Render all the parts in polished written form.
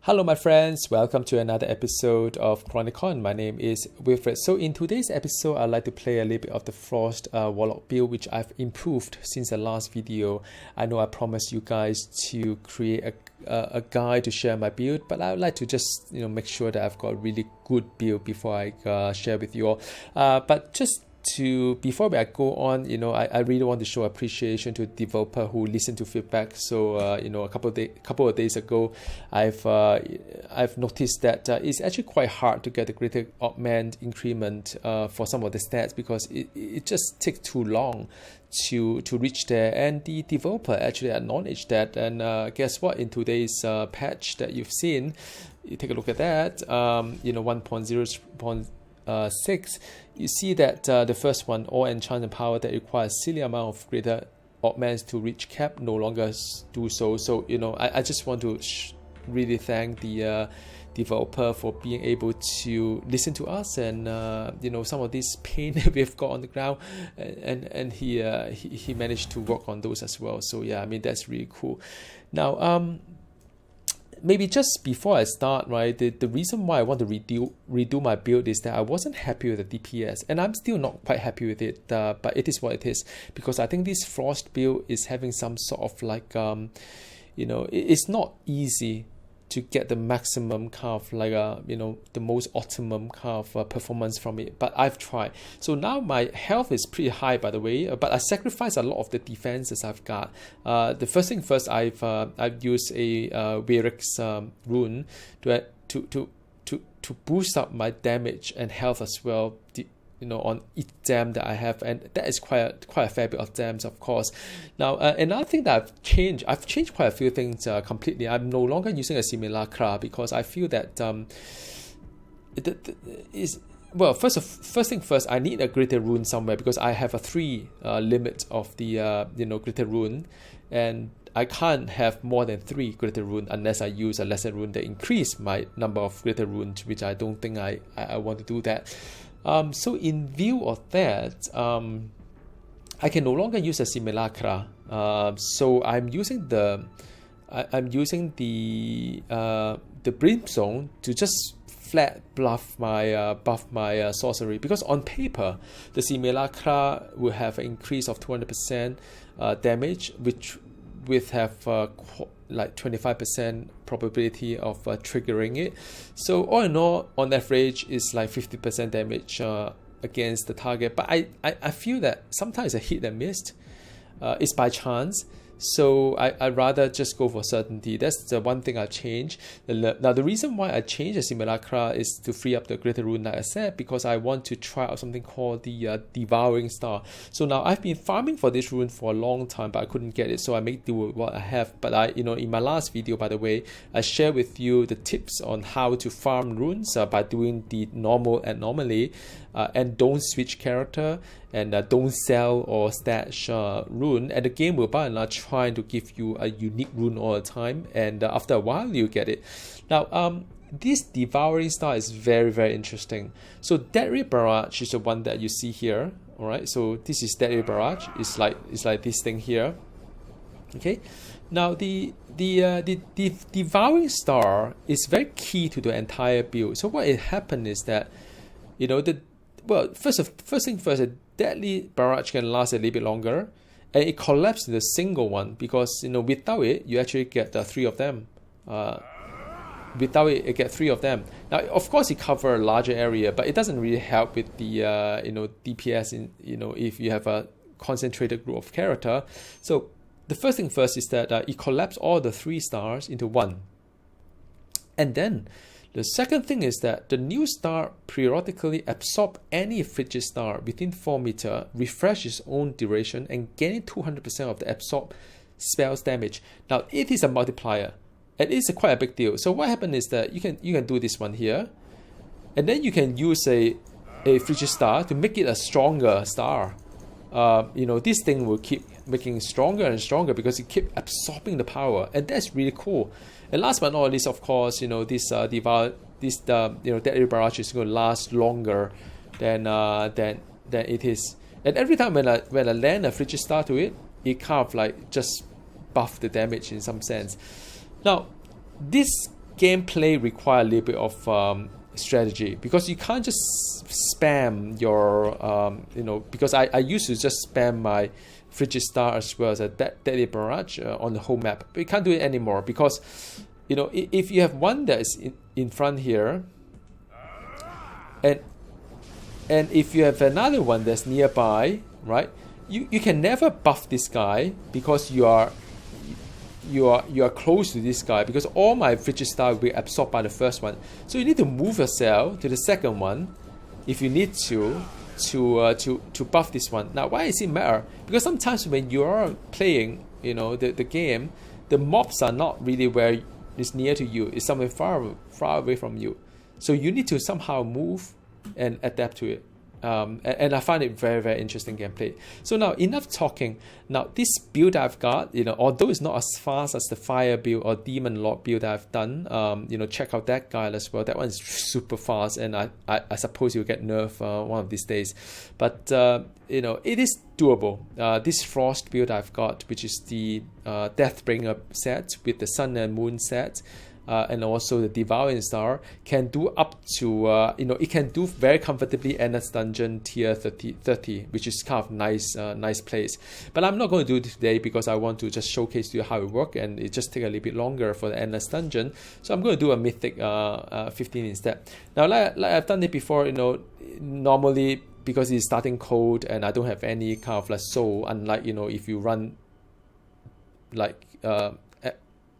Hello my friends, welcome to another episode of Chronicon. My name is Wilfred. So in today's episode, I'd like to play a little bit of the Frost Warlock build, which I've improved since the last video. I know I promised you guys to create a guide to share my build, but I would like to just make sure that I've got a really good build before I share with you all. But just before I go on, I really want to show appreciation to a developer who listened to feedback. So a couple of days ago, I've noticed that it's actually quite hard to get the greater augment increment for some of the stats because it just takes too long to reach there, and the developer actually acknowledged that. And guess what? In today's patch that you've seen, you take a look at that. 1.0.6, you see that the first one, all enchanted power that requires silly amount of greater augments to reach cap, no longer do so. So I just want to really thank the developer for being able to listen to us and some of this pain that we've got on the ground, and he managed to work on those as well. So yeah, I mean, that's really cool. Now maybe just before I start, right, the reason why I want to redo my build is that I wasn't happy with the DPS, and I'm still not quite happy with it, but it is what it is, because I think this Frost build is having some sort of like, it's not easy to get the maximum kind of like the most optimum kind of performance from it, but I've tried. So now my health is pretty high, by the way, but I sacrifice a lot of the defenses I've got. The first thing first, I've used a Varix rune to boost up my damage and health as well, on each dam that I have, and that is quite a fair bit of dams, of course. Now another thing that I've changed quite a few things completely. I'm no longer using a simulacra because I feel that first thing first, I need a greater rune somewhere, because I have a 3 limit of the greater rune, and I can't have more than 3 greater rune unless I use a lesser rune that increase my number of greater runes, which I don't think I want to do that. So in view of that, I can no longer use a simulacra. So I'm using the brimstone to just flat buff my sorcery, because on paper the simulacra will have an increase of 200% damage, which with have like 25% probability of triggering it. So all in all, on average, it's like 50% damage against the target. But I feel that sometimes I hit and missed. It's by chance. So I'd rather just go for certainty. That's the one thing I changed. Now the reason why I changed the simulacra is to free up the greater rune, like I said, because I want to try out something called the Devouring Star. So now I've been farming for this rune for a long time, but I couldn't get it, so I make do with what I have. But in my last video, by the way, I share with you the tips on how to farm runes by doing the normal anomaly, and don't switch character, and don't sell or stash rune, and the game will by and large trying to give you a unique rune all the time, and after a while you get it. Now this Devouring Star is very, very interesting. So Deadly Barrage is the one that you see here. All right, so this is Deadly Barrage. It's like this thing here. Okay, now the Devouring Star is very key to the entire build. So what happened is that first thing first, a Deadly Barrage can last a little bit longer, and it collapses in a single one, because without it you actually get 3 of them. Without it, you get 3 of them. Now of course it covers a larger area, but it doesn't really help with the DPS if you have a concentrated group of character. So the first thing first is that it collapses all the 3 stars into one, and then the second thing is that the new star periodically absorbs any frigid star within 4 meters, refresh its own duration, and gain 200% of the absorbed spells damage. Now it is a multiplier, and it's quite a big deal. So what happens is that you can do this one here, and then you can use a frigid star to make it a stronger star. This thing will keep making stronger and stronger because it keeps absorbing the power, and that's really cool. And last but not least, of course, this Deadly Barrage is going to last longer than it is. And every time when I land a frigid star to it, it kind of like just buff the damage in some sense. Now, this gameplay require a little bit of strategy, because you can't just spam your because I used to just spam my Frigid Star as well as a Deadly Barrage on the whole map, but you can't do it anymore, because if you have one that is in front here, and if you have another one that's nearby, right, you can never buff this guy, because you are close to this guy, because all my Frigid Star will be absorbed by the first one. So you need to move yourself to the second one if you need to buff this one. Now, why does it matter? Because sometimes when you are playing the game, the mobs are not really where it's near to you, it's somewhere far away from you. So you need to somehow move and adapt to it. And I find it very, very interesting gameplay. So now, enough talking. Now, this build I've got, although it's not as fast as the Fire build or Demon Lord build I've done, check out that guy as well. That one's super fast, and I suppose you'll get nerfed one of these days. But, it is doable. This Frost build I've got, which is the Deathbringer set with the Sun and Moon set, and also the Devouring Star, can do up to it can do very comfortably Endless Dungeon tier 30, which is kind of nice place. But I'm not going to do it today, because I want to just showcase to you how it works, and it just take a little bit longer for the Endless Dungeon. So I'm going to do a Mythic 15 instead. Now, like I've done it before, normally, because it's starting cold and I don't have any kind of like soul, unlike if you run like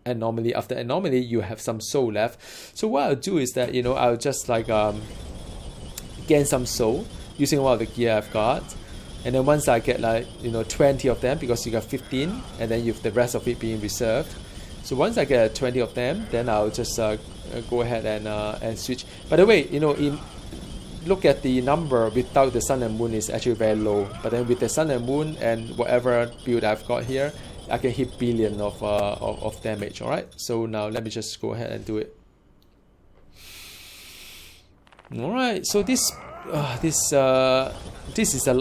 anomaly after anomaly, you have some soul left. So what I'll do is that I'll just like gain some soul using one of the gear I've got, and then once I get like 20 of them, because you got 15 and then you have the rest of it being reserved. So once I get 20 of them, then I'll just go ahead and switch. By the way, look at the number without the Sun and Moon is actually very low, but then with the Sun and Moon and whatever build I've got here, I can hit billion of damage. All right, so now let me just go ahead and do it. All right, so this is a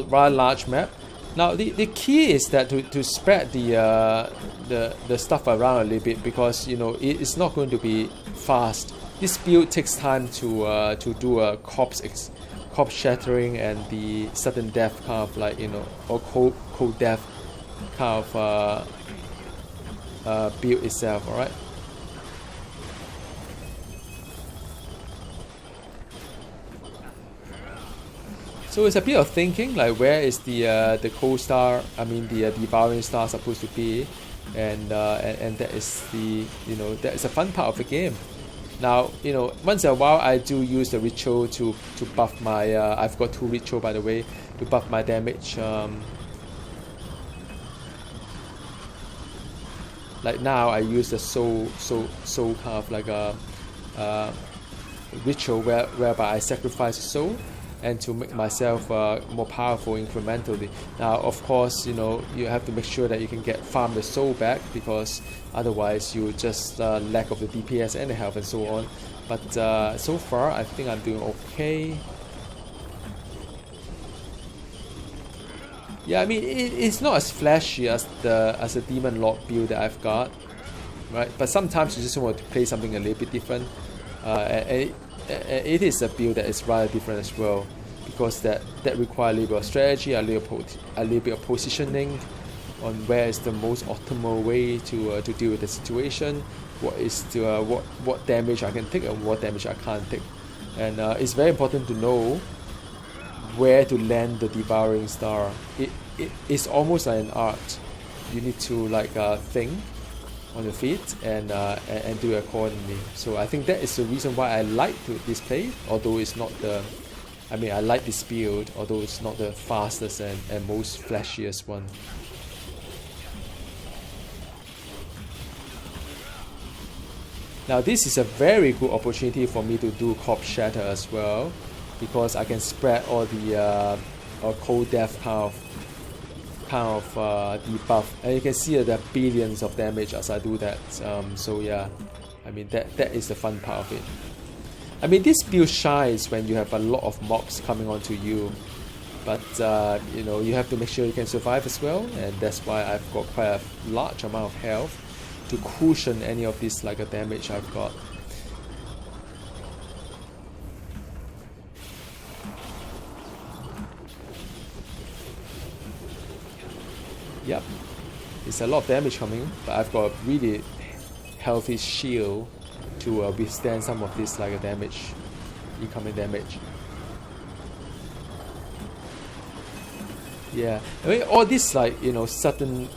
rather large map. Now the key is that to spread the stuff around a little bit, because it's not going to be fast. This build takes time to do a corpse shattering and the sudden death kind of like or cold death kind of build itself. All right. So it's a bit of thinking, like where is the cold star? I mean the devouring star supposed to be, and that is that is a fun part of the game. Now once in a while I do use the ritual to buff my. I've got 2 ritual, by the way, to buff my damage. Like now I use the soul kind of like a ritual whereby I sacrifice a soul and to make myself more powerful incrementally. Now of course you have to make sure that you can farm the soul back, because otherwise you just lack of the DPS and the health and so on. But so far I think I'm doing okay. Yeah, I mean it's not as flashy as the Demon Lord build that I've got, right? But sometimes you just want to play something a little bit different, and it is a build that is rather different as well, because that requires a little bit of strategy, a little bit of positioning on where is the most optimal way to deal with the situation, what is what damage I can take and what damage I can't take, and it's very important to know where to land the Devouring Star. It's almost like an art. You need to like think on your feet and do it accordingly. So I think that is the reason why I like this play, although it's not I like this build, although it's not the fastest and most flashiest one. Now this is a very good opportunity for me to do Corpse Shatter as well, because I can spread all the cold death kind of debuff, and you can see there are billions of damage as I do that. So yeah, I mean that is the fun part of it. I mean this build shines when you have a lot of mobs coming onto you, but you have to make sure you can survive as well, and that's why I've got quite a large amount of health to cushion any of this like a damage I've got. Yep, it's a lot of damage coming, but I've got a really healthy shield to withstand some of this like damage, incoming damage. Yeah, I mean all this like suddenly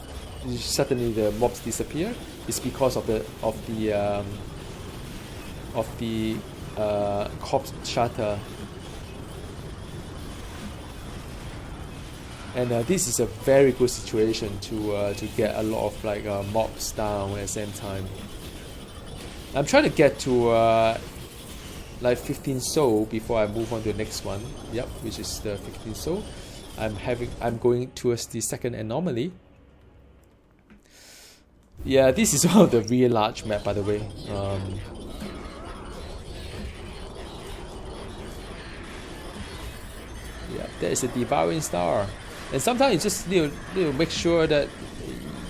the mobs disappear is because of the corpse shatter. And this is a very good situation to get a lot of like mobs down at the same time. I'm trying to get to like 15 soul before I move on to the next one. Yep, which is the 15 soul. I'm going towards the second anomaly. Yeah, this is one of the really large map, by the way. Yeah, there is a Devouring Star. And sometimes you just need to make sure that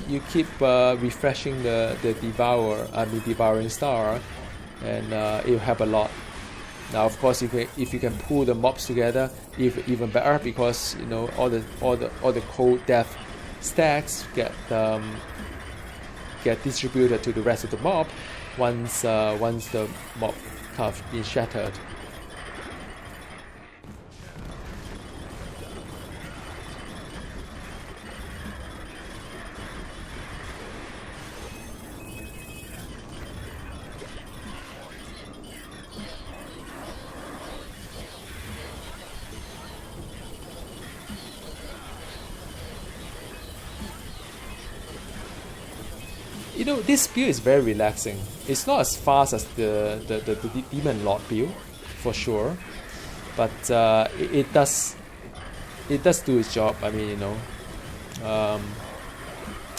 you keep refreshing the Devouring Star, and it'll help a lot. Now, of course, if you can pull the mobs together, even better, because all the cold death stacks get distributed to the rest of the mob once the mob kind of been shattered. This build is very relaxing. It's not as fast as the Demon Lord build, for sure, but it does do its job. I mean,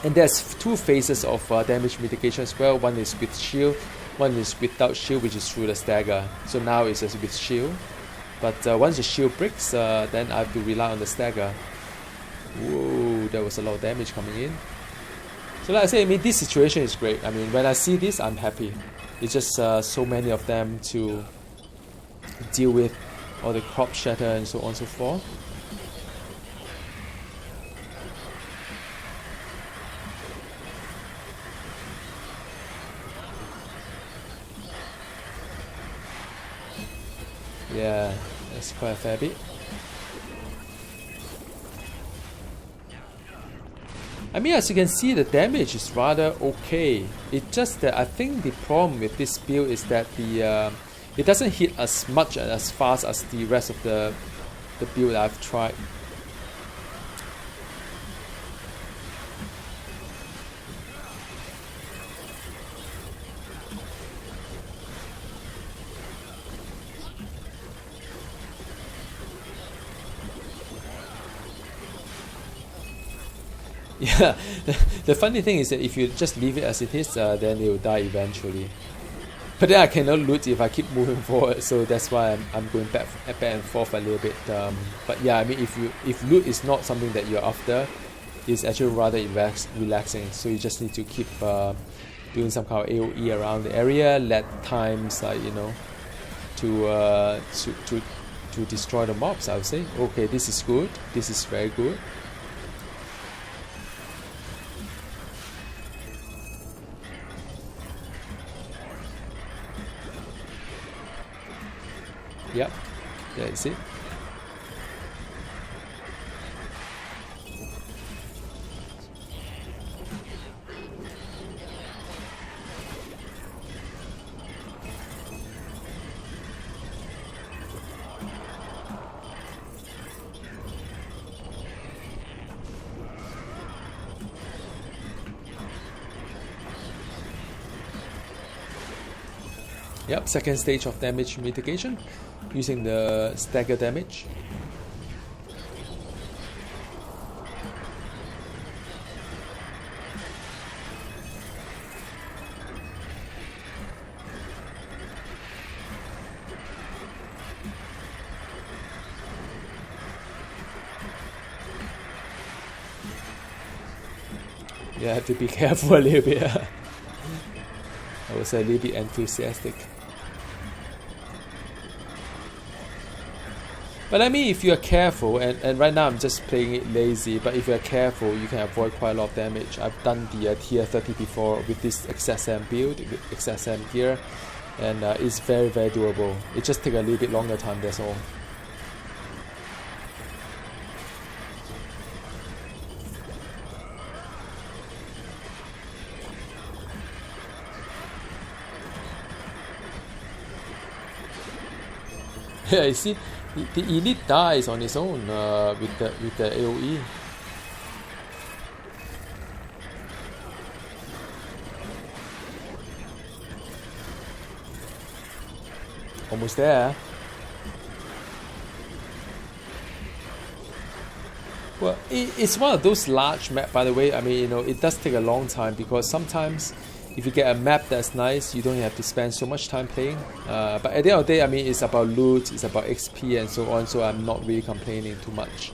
and there's two phases of damage mitigation as well. One is with shield, one is without shield, which is through the stagger. So now it's just with shield, but once the shield breaks, then I have to rely on the stagger. Whoa, there was a lot of damage coming in. So like I say, I mean, this situation is great. I mean, when I see this, I'm happy. It's just so many of them to deal with, all the crop shatter and so on and so forth. Yeah, that's quite a fair bit. I mean, as you can see, the damage is rather okay. It's just that I think the problem with this build is that it doesn't hit as much and as fast as the rest of the build I've tried. Yeah, the funny thing is that if you just leave it as it is, then it will die eventually. But then I cannot loot if I keep moving forward, so that's why I'm going back and forth a little bit. But yeah, I mean, if loot is not something that you're after, it's actually rather relaxing. So you just need to keep doing some kind of AOE around the area, let times to destroy the mobs. I would say, okay, this is good. This is very good. Yep, that's it. Yep, second stage of damage mitigation using the stagger damage. Yeah, I have to be careful a little bit. I was a little bit enthusiastic. But I mean, if you are careful, and right now I'm just playing it lazy, but if you are careful, you can avoid quite a lot of damage. I've done the tier 30 before with this XSM build, with XSM gear, and it's very, very doable. It just takes a little bit longer time, that's all. Yeah, you see, the elite dies on its own with the AoE. Almost there. Well, it's one of those large maps, by the way. I mean, you know, it does take a long time because sometimes if you get a map that's nice, you don't have to spend so much time playing. But at the end of the day, I mean, it's about loot, it's about XP and so on, so I'm not really complaining too much.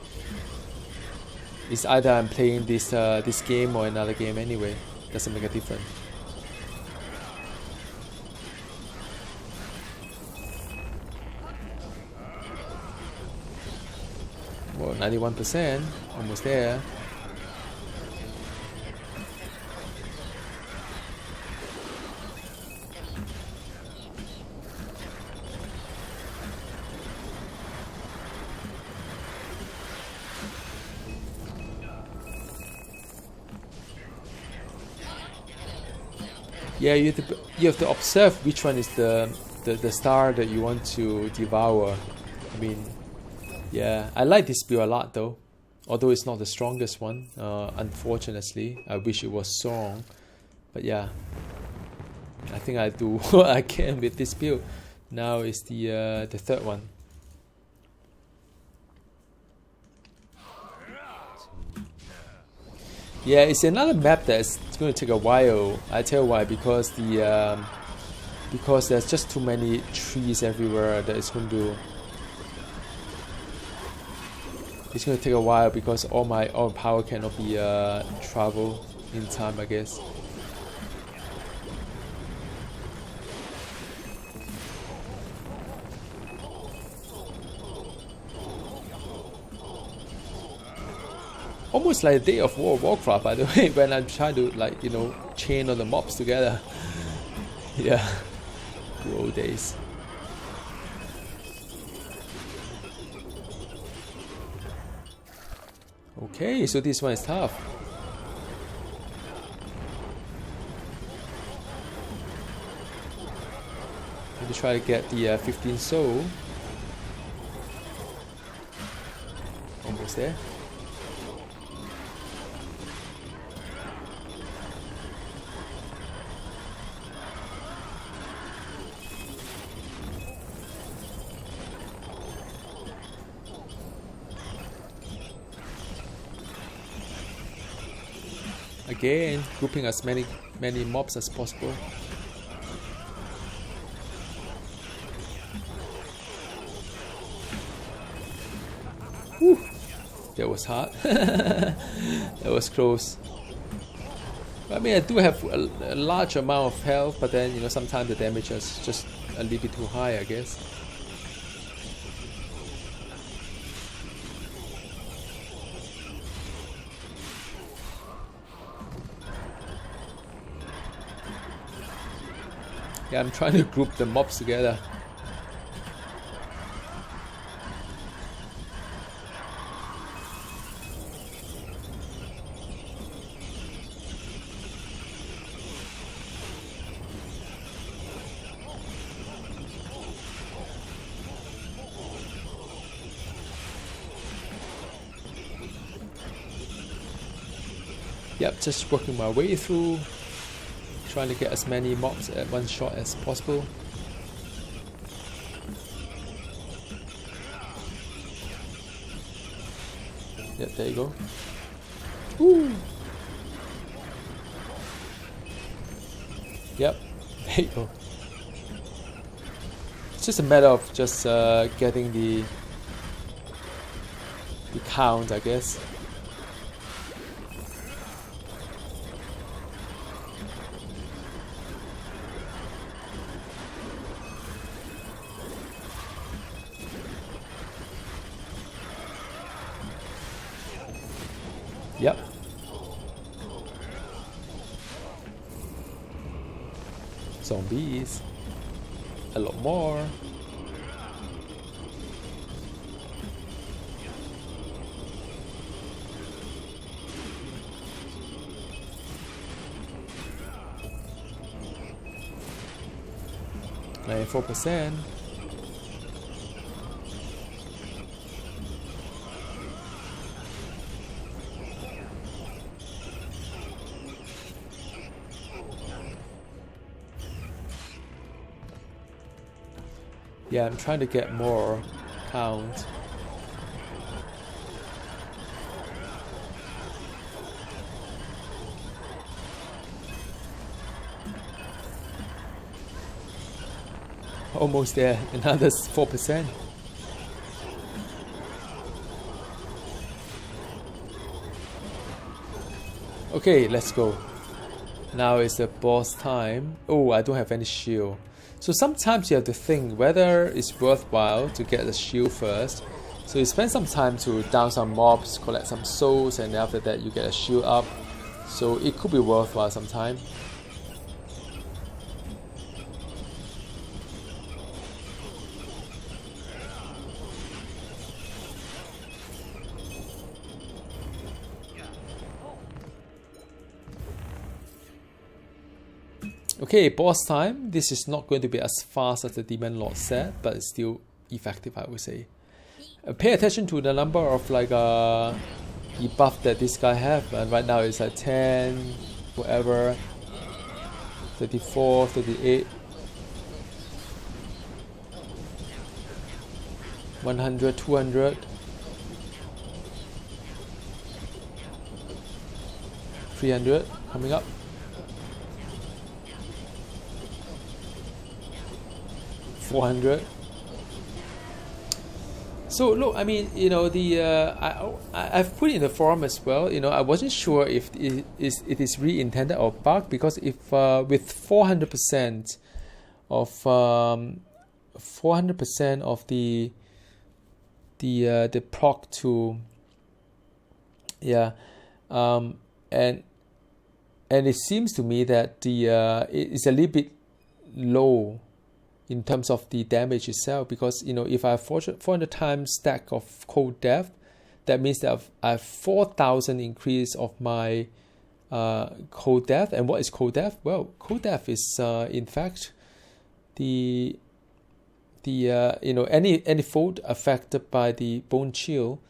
It's either I'm playing this game or another game anyway. Doesn't make a difference. Well, 91%, almost there. Yeah, you have to observe which one is the star that you want to devour. I mean, yeah, I like this build a lot though, although it's not the strongest one. Unfortunately, I wish it was strong, but yeah, I think I do what I can with this build. Now is the third one. Yeah, it's another map that's going to take a while. I tell you why, because because there's just too many trees everywhere that it's going to take a while because all power cannot be travel in time, I guess. Almost like a day of World of Warcraft, by the way, when I'm trying to, like, you know, chain all the mobs together. Yeah, good old days. Okay, so this one is tough. Maybe try to get the 15 soul. Almost there. Again, grouping as many mobs as possible. Whew. That was hard. That was close. I mean, I do have a large amount of health, but then, you know, sometimes the damage is just a little bit too high, I guess. Yeah, I'm trying to group the mobs together. Yep, just working my way through, trying to get as many mobs at one shot as possible. Yep, there you go. Woo! Yep, there you go. It's just a matter of just getting the count, I guess. Yep. Zombies. A lot more. Like 4%. Yeah, I'm trying to get more count. Almost there, another 4%. Okay, let's go. Now is the boss time. Oh, I don't have any shield. So sometimes you have to think whether it's worthwhile to get the shield first. So you spend some time to down some mobs, collect some souls, and after that you get a shield up. So it could be worthwhile sometime. Okay, boss time. This is not going to be as fast as the Demon Lord set, but it's still effective, I would say. Pay attention to the number of like debuff that this guy have, and right now it's like 10, whatever, 34, 38, 100, 200, 300 coming up. 400. So look, I mean, you know, the I've put it in the forum as well. You know, I wasn't sure if it is really intended or bug, because if with 400% of 400% of the proc to and it seems to me that the it's a little bit low in terms of the damage itself, because you know, if I have 400 times stack of cold death, that means that I have 4,000 increase of my cold death. And what is cold death? Well, cold death is in fact the you know, any foe affected by the bone chill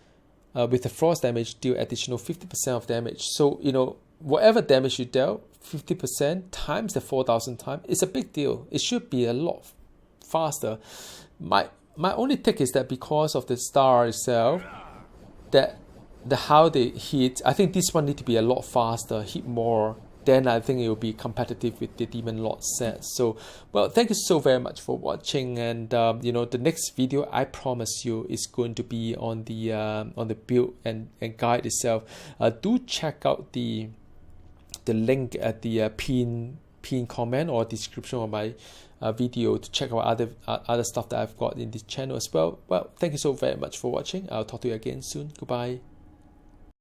with the frost damage deal additional 50% of damage. So you know, whatever damage you dealt, 50% times the 4,000 times, it's a big deal. It should be a lot faster. My only take is that because of the star itself, that how they hit, I think this one need to be a lot faster, hit more. Then I think it will be competitive with the Demon Lord set. So, well, thank you so very much for watching, and you know, the next video I promise you is going to be on the build and guide itself. Do check out the link at the pin comment or description of my video to check out other stuff that I've got in this channel as well. Well, thank you so very much for watching. I'll talk to you again soon. Goodbye.